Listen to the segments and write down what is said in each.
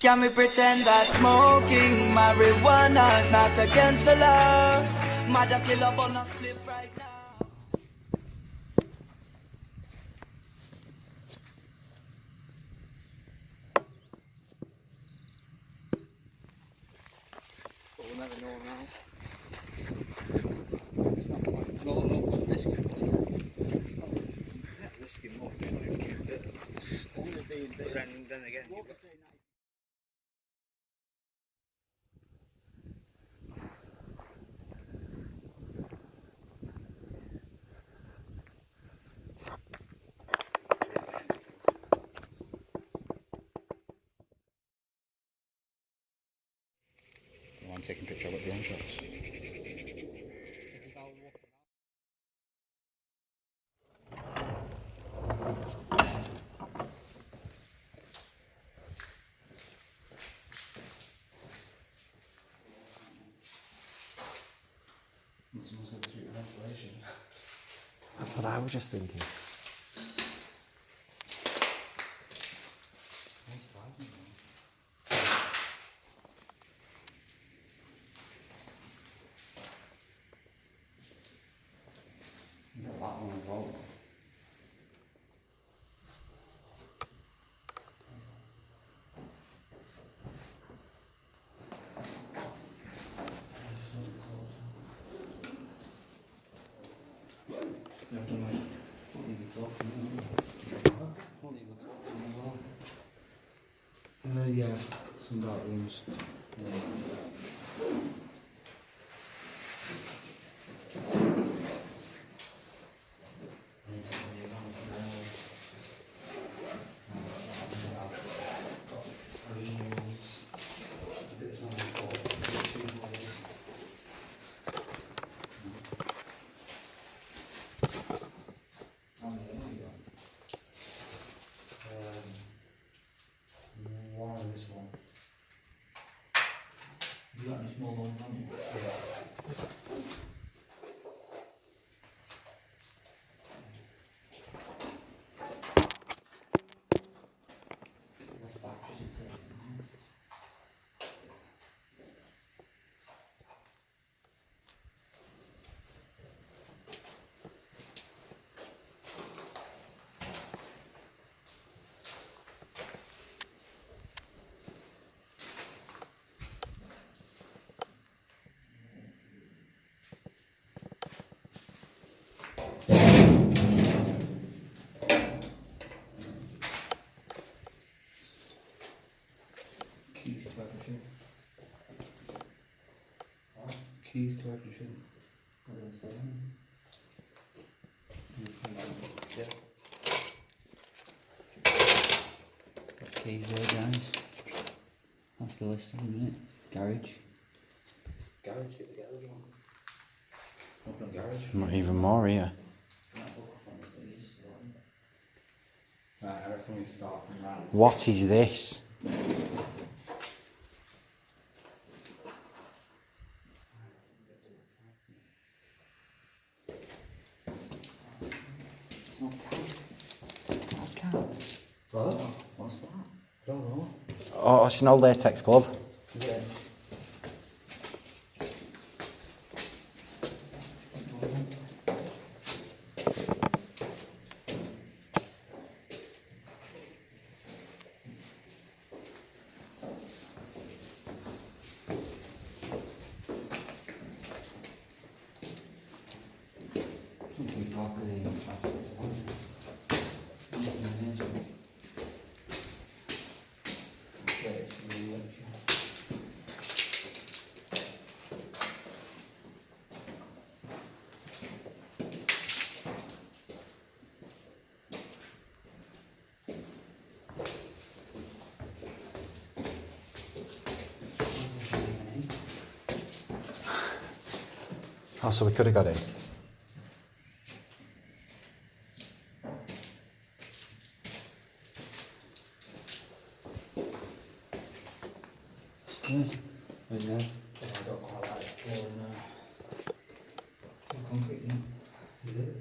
Can we pretend that smoking marijuana's not against the law? Mother killer bun a spliff right now. But we'll never know now. It's not like, no, risky. Yeah, risky more. But then again, I'm taking a picture of drone shots. Someone's got to treat the ventilation. That's what I was just thinking. You got that one as well. You have to like, what leave it off what leave it off as well. Yeah, some dark rooms. This one. You got any small ones on you? Keys to everything. What? Keys to everything. What are they saying? Yeah. Got keys there, guys. That's the list, isn't it? Garage. Garage, get the garage on. Open garage. Not even more here. Right, I reckon we start from that. What is this? What? What's that? I don't know. Oh, it's an old latex glove. Yeah. Oh, so we could have got in. Stairs. In there. I don't quite like it. Floor in there. Concrete, yeah. Is it?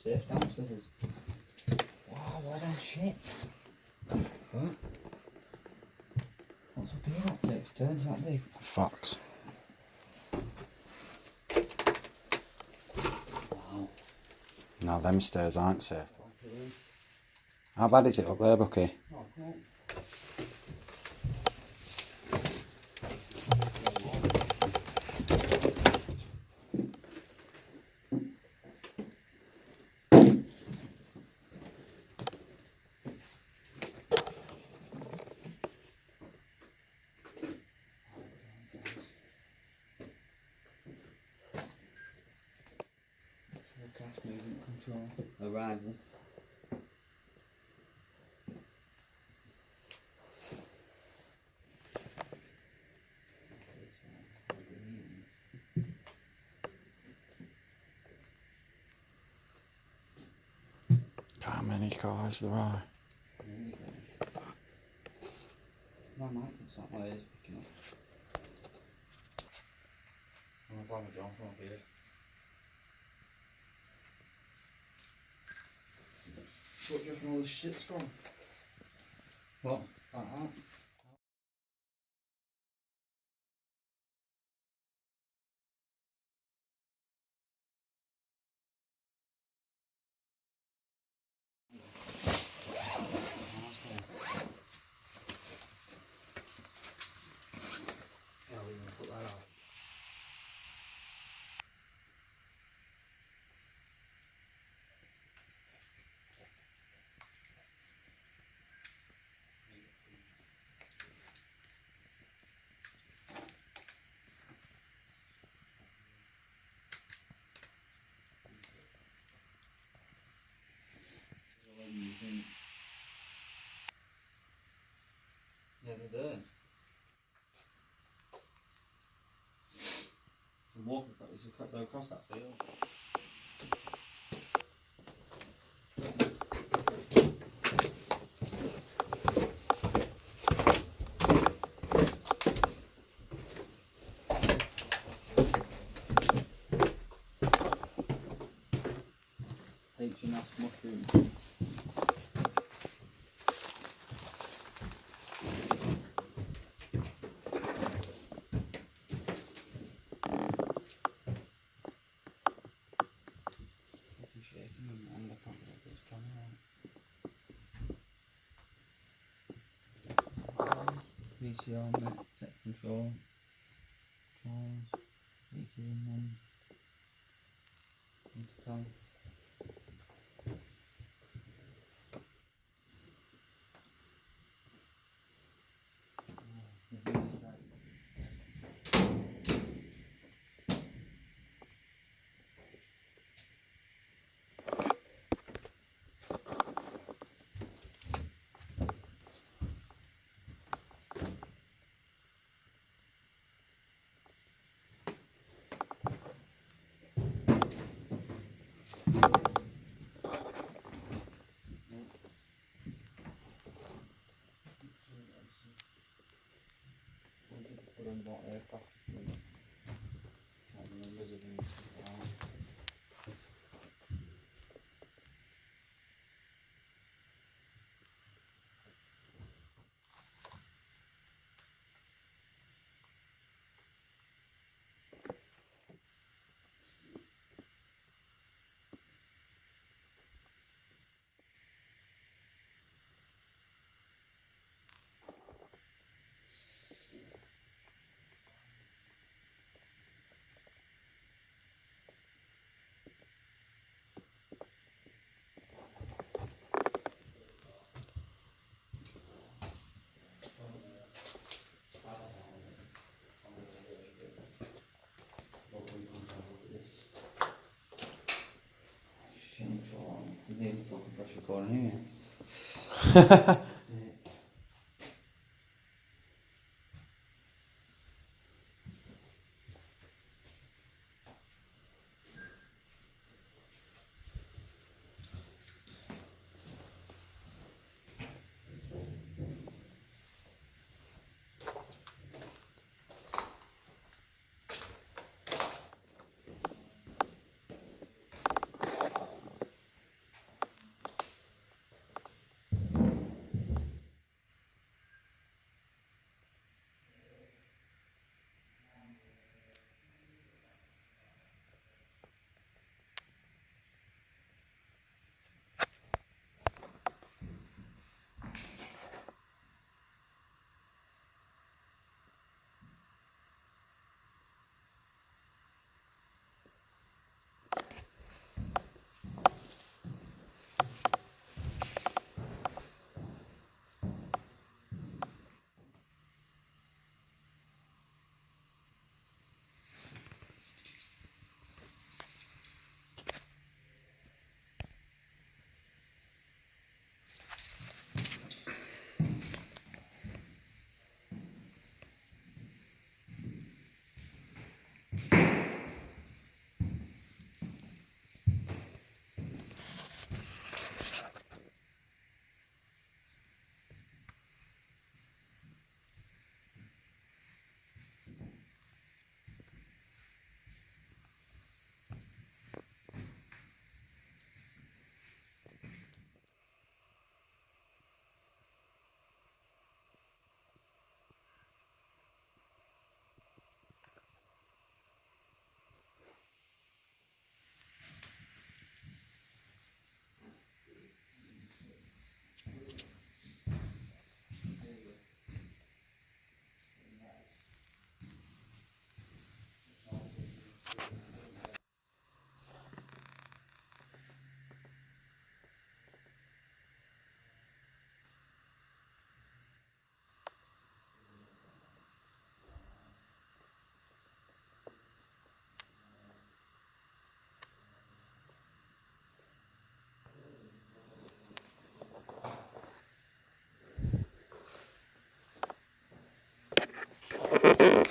safe downstairs. Wow, well done, shit. What? What's up here? That takes turns that big. Fox. Wow. No, them stairs aren't safe. How bad is it up there, Bucky? Oh, cool. Forecast movement control. Arrival. How many cars there are? My mic looks that way, it's picking up. I'm gonna find a John from up here. What do you reckon all this shit's from? What? Like that. Yeah, we're gonna put that out. Yeah, they're there. Some walking practice, they're across that field. HMS mushroom. And I can't get this camera on. VCR, net, tech control, controls, ATM, intercom. Put on what aircraft? Can't remember if it's didn't even fucking press record anyway. Mhm.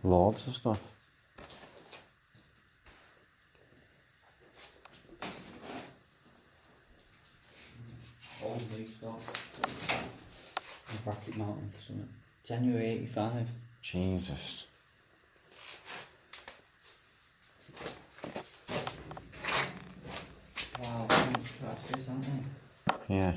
Loads of stuff. Old new stock. A bracket mountain for something. January 85. Jesus. Wow, how much practice, aren't they? Yeah.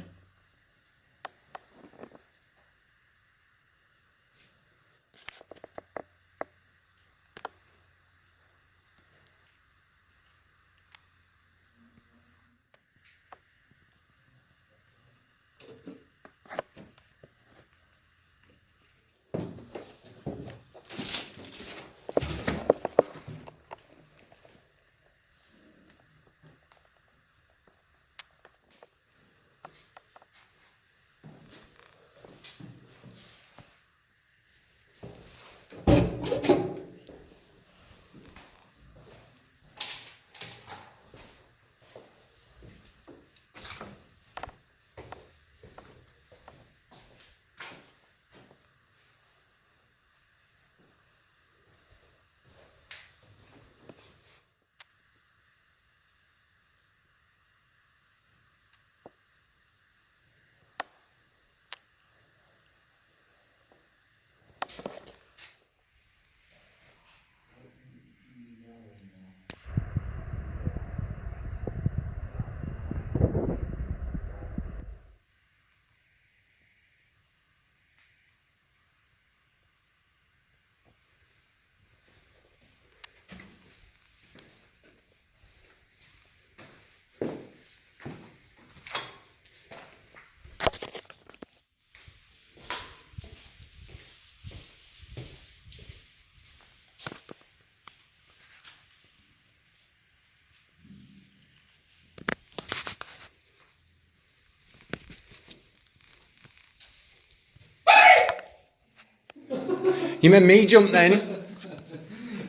You made me jump then.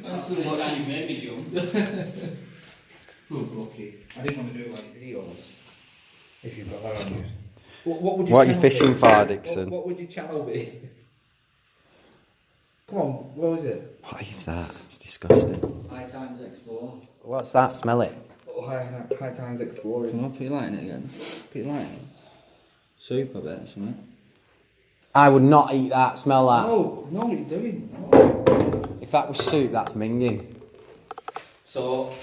That's what you made me jump. Good lucky. I didn't want to do like videos. If you've got that on you. What would What are you channel fishing be? for, Dixon? What would your channel be? Come on, what was it? What is that? It's disgusting. High Times Explore. What's that? Smell it. Oh, High Times Exploring. Come on, put your light in it again. Put your light in it. Soup, I bet, something. I would not eat that. Smell that. No, what are you doing? No. If that was soup, that's minging. So,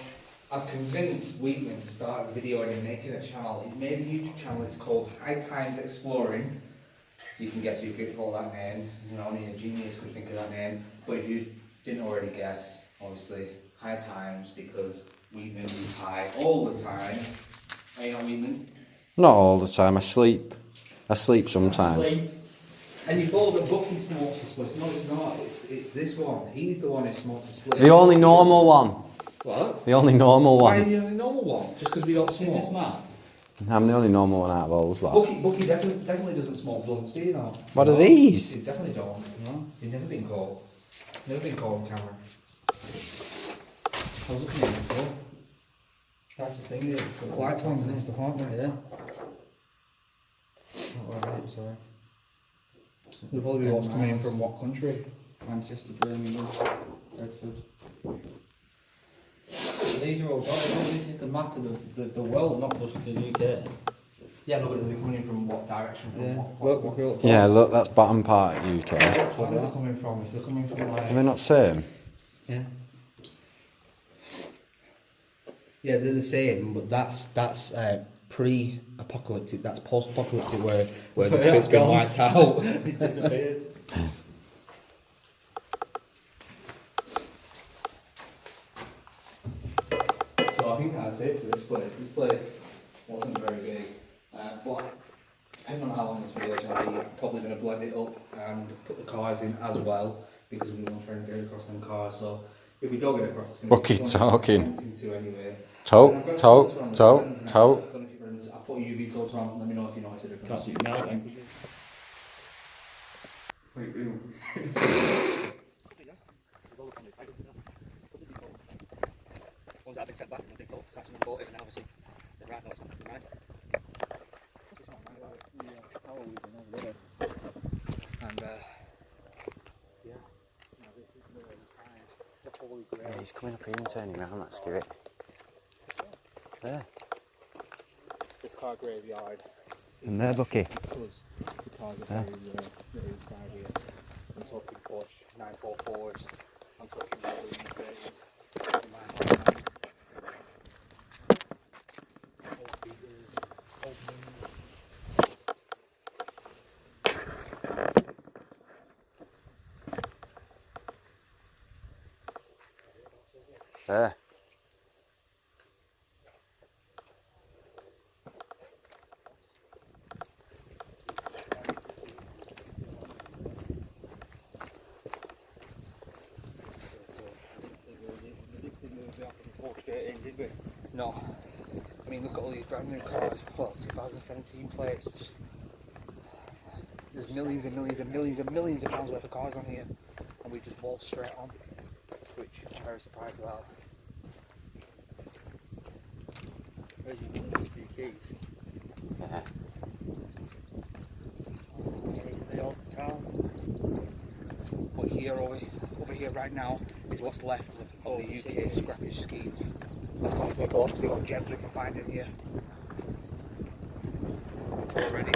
I've convinced Wheatman to start a video and making a channel. He's made a YouTube channel, it's called High Times Exploring. You can guess who picked all that name. You know, only a genius could think of that name. But if you didn't already guess, obviously, High Times, because Wheatman is high all the time. Are you not Wheatman? Not all the time. I sleep. I sleep sometimes. And you thought that Bucky smokes a split. No, it's not. It's this one. He's the one who smokes a split. The only normal one. What? The only normal Why are one. you the only normal one? Just because we don't smoke? I'm the only normal one out of all that. Bucky definitely doesn't smoke blunts, do you know? What are these? You definitely don't. No. You've never been caught. Never been caught on camera. I was looking at you before. That's the thing, yeah. Flight plans and stuff, aren't they? Yeah. Alright, sorry. There'll probably be lots coming in from what country? Manchester, Birmingham, Redford. These are all this is the map of the world, not just the UK. Yeah, no, but they'll be coming in from what direction? From what Yeah, look, that's bottom part of UK. Where are they coming from? If they're coming from like... Are they not same? Yeah. Yeah, they're the same, but that's pre-apocalyptic. That's post-apocalyptic, where this bit's been wiped out. It disappeared. So I think that's it for this place. This place wasn't very big, but depending on how long this video is going to be, I'm probably going to blend it up and put the cars in as well, because we want to try and get across them cars. So if we don't get across, it's going to Bucky talking. Anyway. Tote. I'll put a UV filter on. Let me know if you notice a difference. And Yeah, he's coming up here and turning around, that's scary. There. this car graveyard. And there, Bucky. Because the cars are very inside here. I'm talking Porsche 944s. I'm talking Lamborghini 30s. There. No. I mean, look at all these brand new cars. What, 2017 plates? Just there's millions and millions and millions and millions of pounds worth of cars on here, and we just walked straight on, which I'm very surprised about. Where's your windows for your keys? Yeah. These are the old cars. But here, over here right now, is what's left of the UK scrappage scheme. Let's go and take a look, see what gems we can find in here. Already,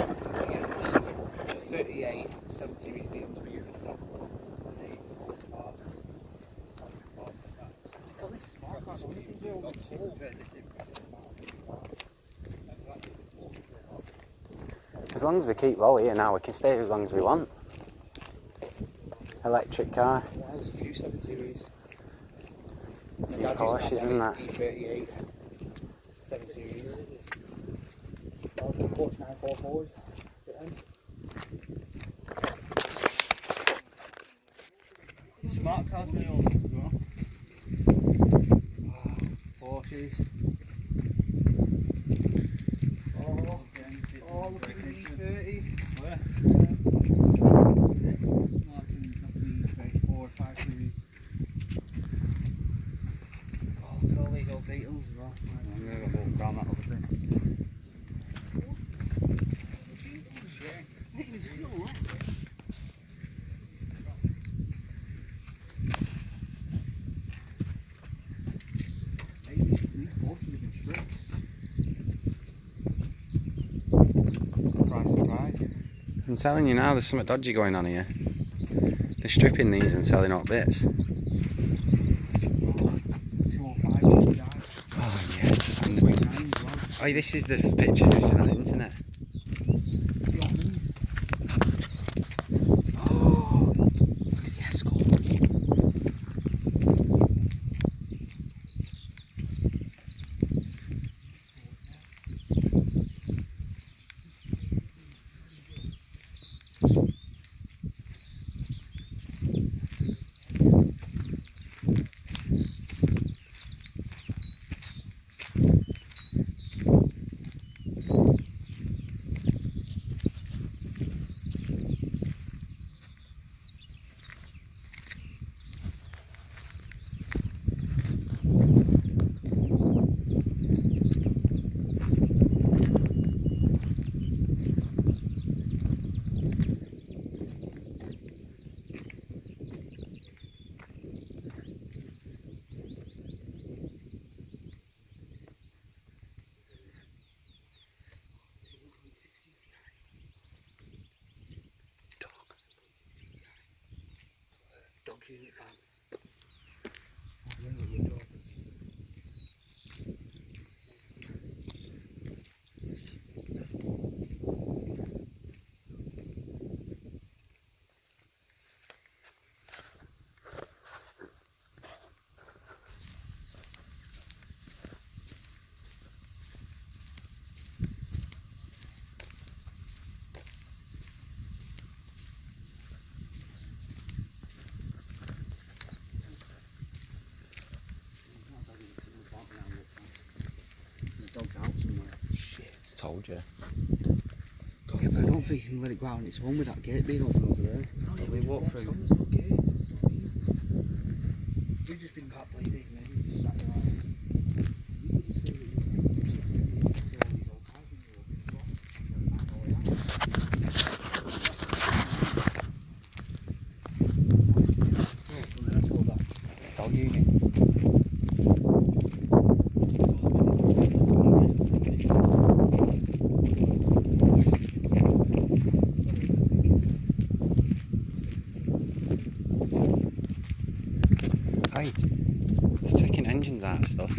38 7 Series BMWs and stuff. As long as we keep low here now, we can stay as long as we want. Electric car. Yeah, there's a few 7 Series. A few Porsches and that. E38 7 Series. Porsche 944s. Smart cars are the old ones as well. Porsches. Oh, look at the E30. Where? That's an E4 or 5 series. Oh, look at all these old Beetles as well. I'm going to walk around that other thing. eyes. I'm telling you now, there's something dodgy going on here. They're stripping these and selling out bits. 205 GTI. Oh yes. And the, 29 as well. oh, this is the pictures they seen on the internet. The Omnis. Oh, look at the Escort. Dog unit van. The dog's out somewhere. Shit. Told you. Yeah, but I don't think you can let it go out on its own with that gate being open over there. Oh, yeah, we walk through. There's no gates. It's not here. We've just been cat bleeding, man. We just sat there like this. You could just see that you see all these old cars when you're walking across. Dog unit. Hey, it's taking engines out and stuff.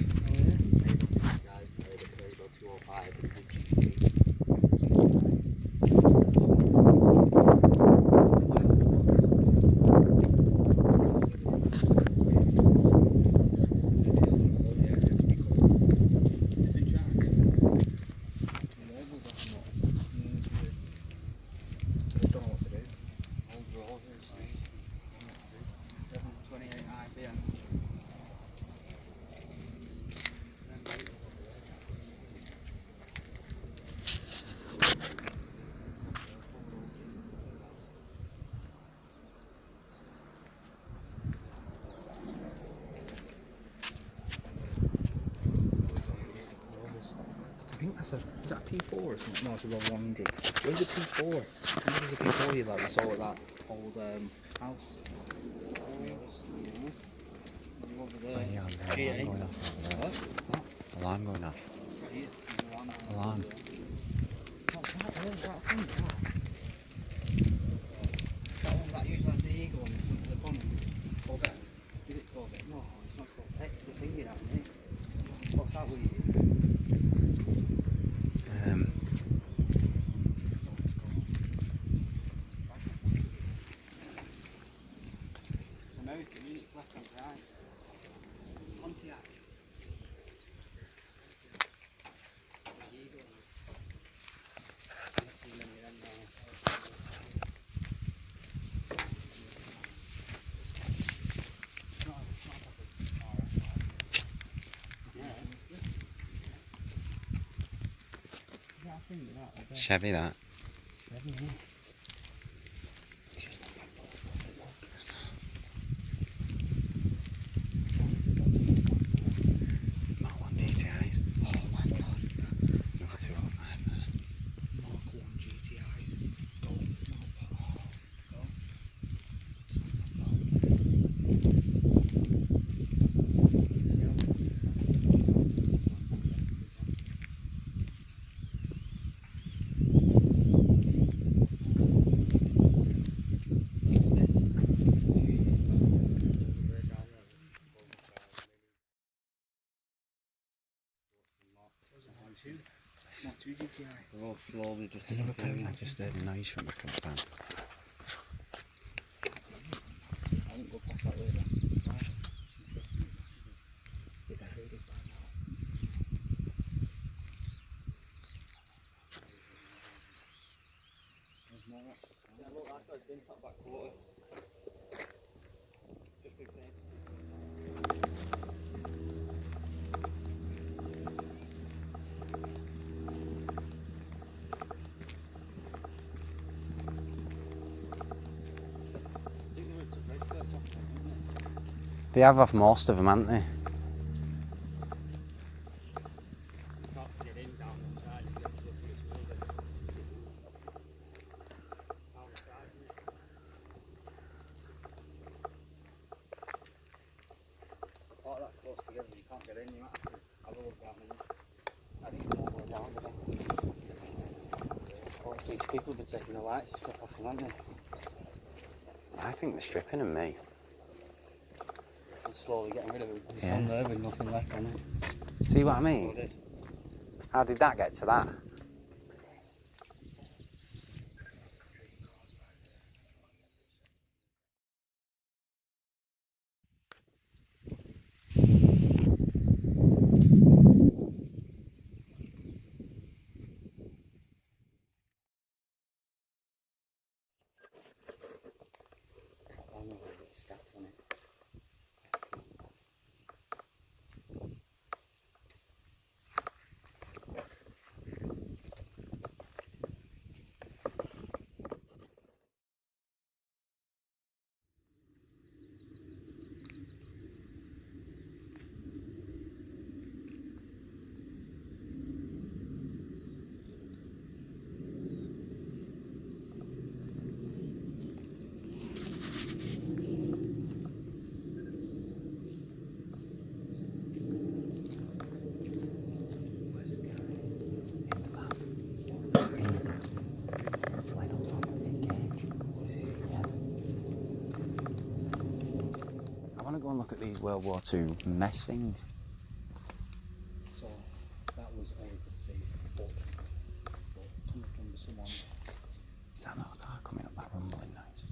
I think that's a, is that a P4 or something? No, it's a Roll 100. Where's a P4? I think there's a P4 here that we saw at that old house. Over there. Oh, yeah, there's an GA. alarm going off over there. What? Alarm going off. Right here. Alarm. What's that? Where's that thing? That one that usually has the eagle on the front of the bonnet. Corvette. Is it Corvette? No, it's not Corvette. It's the thing you have, mate. What's that with you? American units left and right. Pontiac. Chevy that. Mark 1 GTIs. Oh my god. Another 205 there. Mark 1 GTIs. Golf. Not too GTI. They're all slowly just There's another pen. I disappearing. just heard a noise from back of the pen. I won't go past that way then. There's more actually. Yeah, look, that guy's been top back quarter. Just big pain. I think they went to red plates off them, didn't they? They have off most of them, haven't they? Can't get in down one side, you have to go through this building. Down the side, isn't it? All that close together, you can't get in, you might have to have a look down in. I think it's all the way down there. Obviously, people have been taking the lights and stuff off them, haven't they? I think they're stripping them, mate. And slowly getting rid of them. It's Yeah. on there with nothing left on it. See what I All mean? did. How did that get to that? I'm gonna get scaffed on it. Where's the guy? In the bath. In the bath. Laying on top of the cage. Yeah. I want to go and look at these World War II mess things. So that was all we could see. But coming from someone. Is that not a car coming up that rumbling noise?